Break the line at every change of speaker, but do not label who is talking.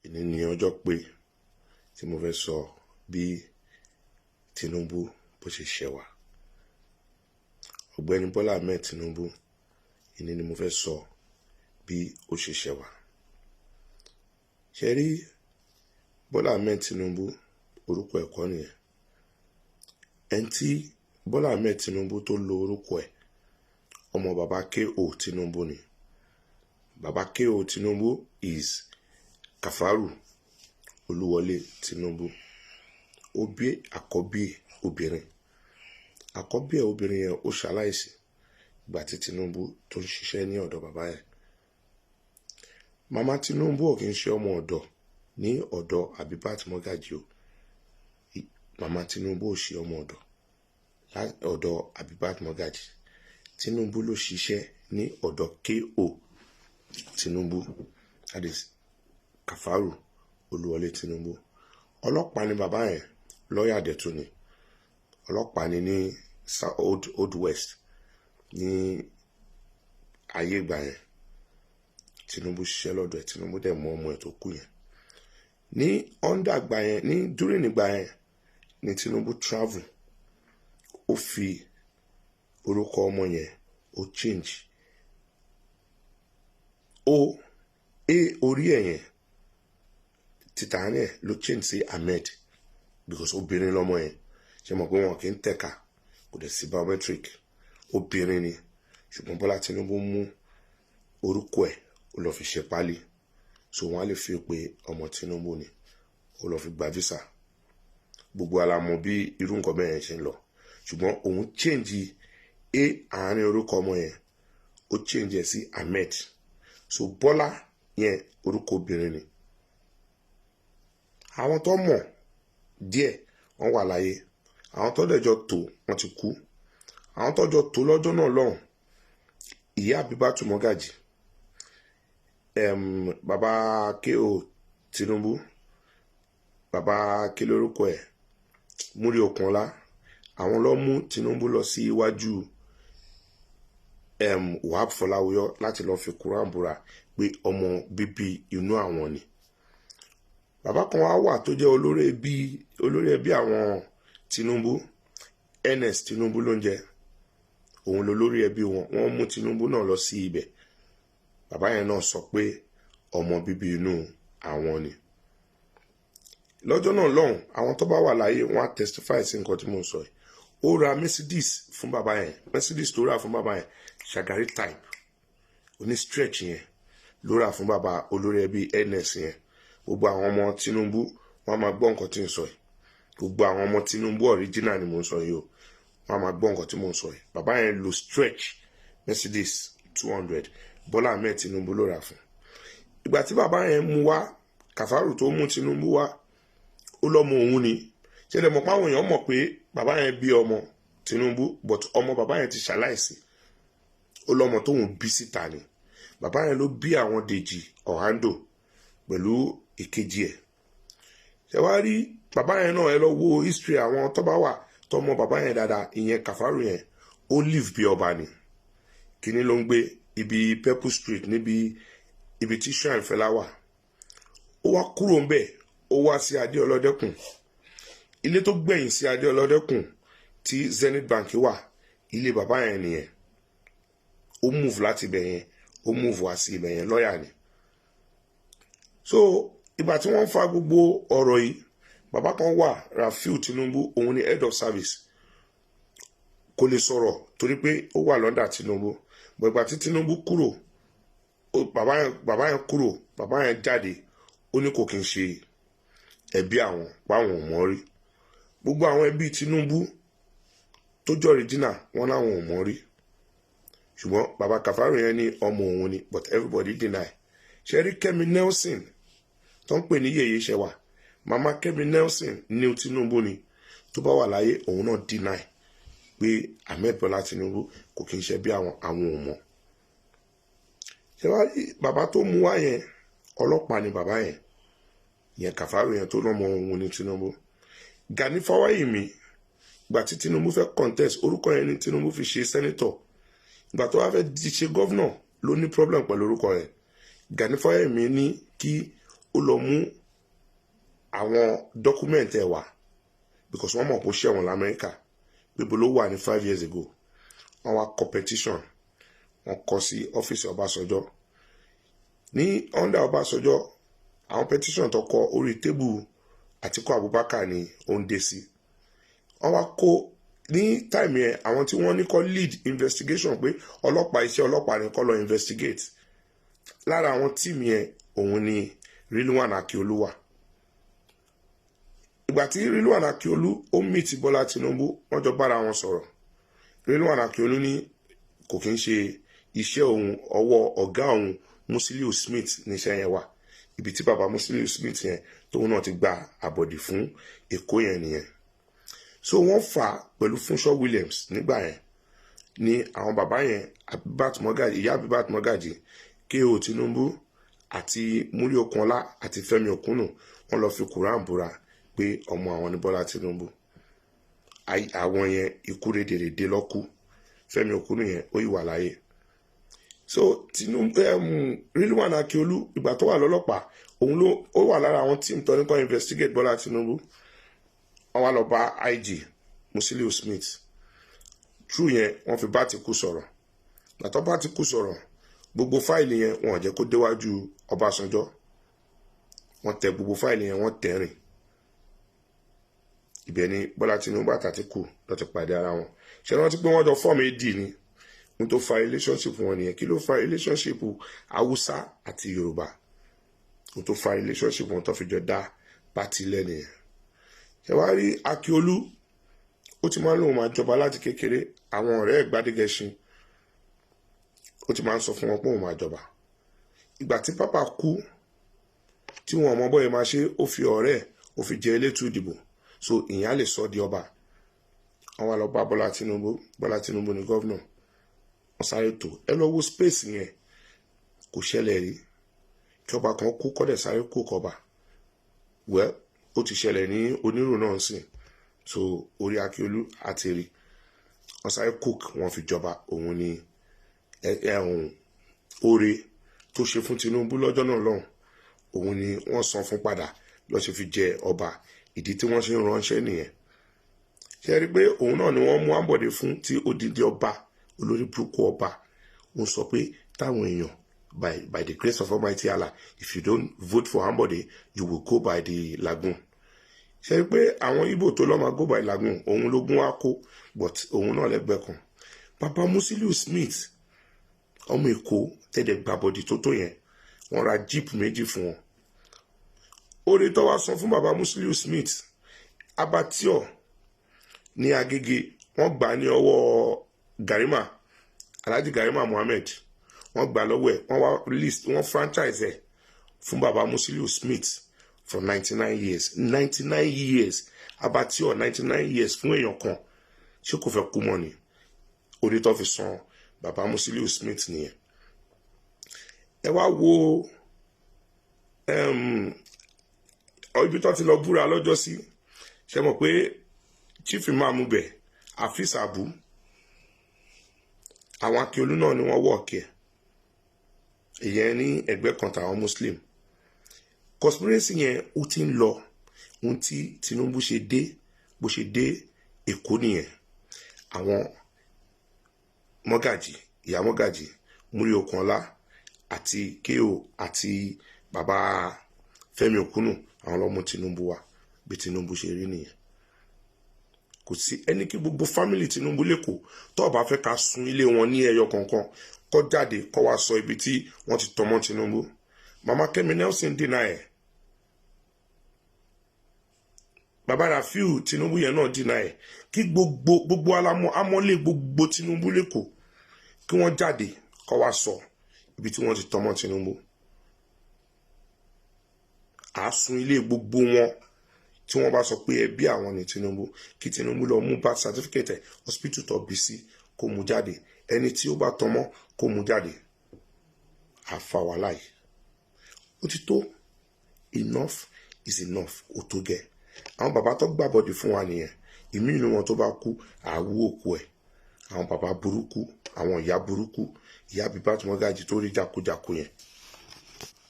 Ìní ni ọjọ́ pé tí mo fẹ́ sọ bí Tinubu bó ṣe ṣẹ̀wà. Ọ̀gbẹ́ni Bọ́lá Ahmed Tinubu, ìní ni mo fẹ́ sọ bí ó ṣe ṣẹ̀wà. Ṣé rí Bọ́lá Ahmed Tinubu, orúkọ ẹ̀kọ́ nìyẹn. Ẹni tí Bọ́lá Ahmed Tinubu tó lo orúkọ ẹ̀, ọmọ bàbá K.O. Tinubu ni. Bàbá K.O. Tinubu is Kafaru Olúwọlé Tinubu. Ó bí àkọ́bí obìnrin. Àkọ́bí obìnrin yẹn ó ṣaláìsí ìgbà tí Tinubu tó ń ṣiṣẹ́ ní ọ̀dọ̀ bàbá ẹ̀. Màmá Tinubu ò kì í ṣe ọmọ ọ̀dọ̀ ní ọ̀dọ̀ Abibat Mogaji o. Màmá Tinubu ò ṣe ọmọ ọ̀dọ̀ Abibat Mogaji. Tinubu ló ṣiṣẹ́ ní ọ̀dọ̀ K.O. Tinubu, that is Kafaru Olúwọlé Tinubu. Ọlọ́pàá ni bàbá yẹn, lọ́yà dẹ̀tú ni. Ọlọ́pàá ni ní Old West ní ayé ìgbà yẹn. Tinubu ṣiṣẹ́ lọ́dọ̀ ẹ̀, Tinubu dẹ̀ mú ọmọ ẹ̀ tó kú yẹn. Ní under gbà yẹn, ní during ìgbà yẹn ni Tinubu travel. Ó fi orúkọ ọmọ yẹn ó change. Orí ẹ̀ yẹn títà yẹn ló change sí Ahmed because obìnrin lọ́mọ yẹn. Ṣé mọ̀ pé wọn kì í tẹ̀ka, kò dẹ̀ sí biometric. Obìnrin ni, ṣùgbọ́n Bọ́lá Tinubu mú orúkọ ẹ̀ ó lọ fi ṣe pálí, so wọ́n á lè fi pé ọmọ Tinubu ni, ó lọ fi gba visa. Gbogbo ala mọ̀ bí irú nǹkan bẹ́ẹ̀ yẹn ṣe ń lọ, ṣùgbọ́n òun change àárín orúkọ ọmọ yẹn, ó change ẹ̀ sí Ahmed. So Bọ́lá yẹn orúkọ obìnrin ni. Àwọn tó mọ̀ díẹ̀ wọ́n wà láyé, àwọn tó dẹ̀jọ́ tó wọ́n ti kú. Àwọn tó jọ tó lọ́jọ́ náà lọ́hùn, ìyá Abibatu Mogaji, bàbá K.O. Tinubu, bàbá kí lórúkọ ẹ̀, Múrí Òkúnlá, àwọn ló mú Tinubu lọ sí iwájú Wahab Fọláwíyọ láti lọ fi Quran búra pé ọmọ bíbí inú àwọn ni. Bàbá kan wá wà tó jẹ́ olórí ẹbí àwọn Tinubu, NS Tinubu ló ń jẹ́, òun ló lórí ẹbí wọn. Wọ́n mú Tinubu náà lọ sí ibẹ̀. Bàbá yẹn náà sọ pé ọmọ bíbí inú àwọn ni. Lọ́jọ́ náà lọ́hùn, àwọn tó bá wà láyé wọ́n á testify sí nǹkan tí mo ń sọ yìí. Ó ra Mercedes fún bàbá yẹn. Mercedes tó rà fún bàbá yẹn, Shagari type, oní stretch yẹn ló rà fún bàbá olórí ẹbí NS yẹn. Gbogbo àwọn ọmọ Tinubu wọ́n á máa gbọ́ nǹkan tí ń sọ yìí. Gbogbo àwọn ọmọ Tinubu original ni mo ń sọ yìí o. Wọ́n á máa gbọ́ nǹkan tí mo ń sọ yìí. Bàbá yẹn lo stretch Mercedes 200. Bọ́lá Ahmed Tinubu ló rà fún. Ìgbà tí bàbá yẹn mú wá, Kafaru tó mú Tinubu wá, ó lọ́mọ òun ni. Ṣé lè mọ̀ pé àwọn èèyàn mọ̀ pé bàbá yẹn bí ọmọ Tinubu, but ọmọ bàbá yẹn ti ṣaláìsí. Ó lọ́mọ tóun bí síta ni. Bàbá yẹn ló bí àwọn Dèjì Ọ̀hándò pẹ̀lú ìkejì ẹ̀. Ṣé wá rí bàbá yẹn náà, ẹ lọ wo history àwọn tó bá wà tọmọ bàbá yẹn dáadáa, ìyẹn Kafaru yẹn, ó live bí ọba ni. Kíní ló ń gbé ibi Purple Street ibi tí Shrine Fẹlá wà. Ó wá kúrò ń bẹ̀, ó wá sí Adé Ọlọ́dẹ́kùn. Ilé tó gbẹ̀yìn sí Adé Ọlọ́dẹ́kùn tí Zenith Bank wà, ilé bàbá yẹn nìyẹn. Ó move láti ibẹ̀ yẹn, ó move wá sí ibẹ̀ yẹn, lọ́yà ni. So ìgbà tí wọ́n fa gbogbo ọ̀rọ̀ yìí, bàbá kan wà, Rafiu Tinubu, òun ni head of service. Kò lè sọ̀rọ̀ torí pé ó wà lọ́ndà Tinubu. But ìgbà tí Tinubu kúrò, bàbá yẹn kúrò, bàbá yẹn jáde, ó ní kò kí n ṣe ẹbí àwọn, páwọn ò mọ̀ rí. Gbogbo àwọn ẹbí Tinubu tó jẹ́ original, wọ́n láwọn ò mọ̀ rí. Ṣùgbọ́n bàbá Kafaru yẹn ní ọmọ òun ni, but everybody deny. Ṣé rí Kẹ́mi Nelson tó ń pè ní Yèyé Ṣẹwà, màmá Kẹ́mi Nelson ní Tinubu ni. Tó bá wà láyé, òun náà deny pé Ahmed Bọ́lá Tinubu kò kí n ṣe bí àwọn ò mọ̀. Ṣé wá rí bàbá tó mú wá yẹn, ọlọ́pàá ni bàbá yẹn, ìyẹn Kafaru yẹn tó lọ́mọ òun ní Tinubu. Gani Fáwẹ́hìnmí, ìgbà tí Tinubu fẹ́ contest, orúkọ yẹn ni Tinubu fi ṣe senator. Ìgbà tó wá fẹ́ di ṣe governor ló ní problem pẹ̀lú orúkọ yẹn. Gani Fáwẹ́hìnmí ní kí ó lọ mú àwọn dọ́kúmẹ̀ntì ẹ̀ wá because wọ́n mọ̀ pé ó ṣẹ̀wọ̀n lamẹ́ríkà pé bó ló wà ní 5 years ago. Wọ́n wá competition wọ́n kọ sí ọ́fíìsì Ọbásanjọ́ ní under Ọbásanjọ́. Àwọn petition tó kọ orí tébù Àtíkù Abubakar ni ó ń dé sí. Wọ́n wá kó ní time yẹn àwọn tí wọ́n ní kó lead investigation pé ọlọ́pàá iṣẹ́ ọlọ́pàá ni kó lọ investigate. Lára àwọn tíìmù yẹn òun ni Rilwan Akiolu wà. Ìgbà tí Rilwan Akiolu ó meet Bọ́lá Tinubu wọ́n jọ bára wọn sọ̀rọ̀. Rilwan Akiolu ní kò kí ń ṣe iṣẹ́ òun, ọwọ́ ọ̀gá òun Musiliu Smith níṣẹ́ yẹn wà. Ibi tí bàbá Musiliu Smith yẹn tóun náà ti gba àbọ̀dì fún Èkó yẹn nìyẹn. So wọ́n fà pẹ̀lú Funsho Williams nígbà yẹn ní àwọn bàbá yẹn ìyá Abibat Mogaji, K.O. Tinubu àti Múrí Okunọlá àti Fẹ́mi Òkúnnù wọ́n lọ fi Quran búra pé ọmọ àwọn ní Bọ́lá Tinubu. Àwọn yẹn ikú rédèrèdè lọ́kú. Fẹ́mi Òkúnnù yẹn ó yìí wà láyé. So Tinubu Rilwan Akiolu ìgbà tó wà lọ́lọ́pàá òun ló ó wà lára àwọn tíìmù tó ní kó investigate Bọ́lá Tinubu. Wọ́n wá lọ bá IG Musiliu Smith. True yẹn wọ́n fi bá Àtíkù sọ̀rọ̀. Gbàtọ́ bá Àtíkù sọ̀rọ̀ gbogbo fáìlì yẹn wọ́n jẹ́ kó déwájú Ọbásanjọ́. Wọ́n tẹ gbogbo fáìlì yẹn wọ́n tẹ̀rìn. Ibẹ̀ ni Bọ́lá Tinubu àti Àtíkù ló ti pàdé ara wọn. Ṣé wọ́n ti pé wọ́n jọ fọ́ọ̀mù AD ni? Ohun tó fa relationship wọn nìyẹn. Kí ló fa relationship Haúsá àti Yorùbá? Ohun tó fa relationship wọn tó fi jọ dá pátì lẹ́nìyẹn. Ṣé wàá rí Akiolu ó ti máa ń lóun máa jọba láti kékeré. Àwọn ọ̀rẹ́ ẹ̀ Gbádégẹṣin ó ti máa ń sọ fún wọn pé òun máa jọba. Ìgbà tí pápá kú tí wọn ọmọ bọ́yẹ máa ṣe ó fi ọ̀rẹ́ ẹ̀ ó fi jẹ elétò ìdìbò so ìyẹn á lè sọ di ọba. Wọ́n wá lọ bá Bọ́lá Tinubu. Bọ́lá Tinubu ni gọ́vnọ̀. Wọ́n sáré tó ẹ lọ wo space yẹn kò ṣẹlẹ̀ rí kí ọba kan kú kọ́dẹ̀ sáré kó kọba. Well ó ti ṣẹlẹ̀ ní onírò náà sìn so orí Akiolu àti rí wọ́n sáré cook wọ́n fi jọba. Òun ni oore tó ṣe fún Tinubu lọ́jọ́ náà lọ́hùn òun ni wọ́n san fún padà ló ṣe fi jẹ ọba. Ìdí tí wọ́n ṣe ń ránṣẹ́ nìyẹn. Ṣé rí pé òun náà ni wọ́n mú Ambode fún tí odidi ọba olórí burúkú ọba wọ́n sọ pé táwọn èèyàn by the grace of Almighty Allah if you don't vote for Ambode you will go by the lagoon. Ṣé rí pé àwọn Igbo tó lọ́ máa go by lagoon òun lógún wá kó but òun náà lẹ́gbẹ̀ẹ́ kan. Bàbá Musiliu Smith ọmọ Èkó tẹ̀dẹ̀ gbàbọ̀dì tó yẹn wọ́n ra jeep méjì fún wọn. Oore tó wá san fún bàbá Musiliu Smith Abattoir ní Agége wọ́n gbà ní ọwọ́ Garima Alhaji Garima Muhammed wọ́n gbà lọ́wọ́ ẹ̀ wọ́n wá list wọ́n franchise ẹ̀ fún bàbá Musiliu Smith for 99 years 99 years Abattoir 99 years fún èèyàn kan ṣé kò fẹ́ kú mọ́ ni. Oore tó fi san bàbá Musiliu Smith nìyẹn. Ẹ wá wo ibi tó ti lọ búra lọ́jọ́ sí. Ṣé mọ̀ pé chief imam bẹ̀ Afis Abu àwọn Akiolu náà ni wọ́n wọ̀ kẹ́ ìyẹn ní ẹgbẹ́ kan tàwọn Muslim. Conspiracy yẹn ó ti ń lọ ohun tí Tinubu ṣe dé bó ṣe dé Èkó nìyẹn. Àwọn Mọ́gàjì ìyá Mọ́gàjì Múrí Okunọlá àti K.O. àti bàbá Fẹ́mi Òkúnnù àwọn lọ́mọ Tinubu wa bí Tinubu ṣe rí nìyẹn. Kò sí ẹni kí gbogbo fámìlì Tinubu lẹ́kọ̀ọ́ tó bá fẹ́ ká sun ilé wọn ní ẹyọ kọ̀ọ̀kan kó jáde kó wá sọ ibi tí wọ́n ti tọmọ Tinubu. Mama Kemi Nelson dínà ẹ̀. Bàbá Rafiu Tinubu yẹn náà dínà ẹ̀. Kí gbogbo alámọ̀ amọ́lé gbogbo Tinubu lẹ́kọ̀ọ́ kí wọ́n jáde kó wá sọ ibi tí wọ́n ti tọmọ Tinubu. Àsun ilé gbogbo wọn tí wọ́n bá sọ pé ẹbí àwọn ní Tinubu kí Tinubu lọ mú birth certificate hospital tó bí sí kó mú jáde ẹni tí ó bá tọmọ kó mú jáde. Àfàwàláì ó ti tó enough is enough ó tó gẹ́. Àwọn bàbá tó gbàbọ̀dì fún wa nìyẹn. Ìmí inú wọn tó bá kú àwú òkú ẹ̀. Àwọn bàbá burúkú àwọn ìyá burúkú ìyá Abibat Mogaji tó rí jákujàku yẹn.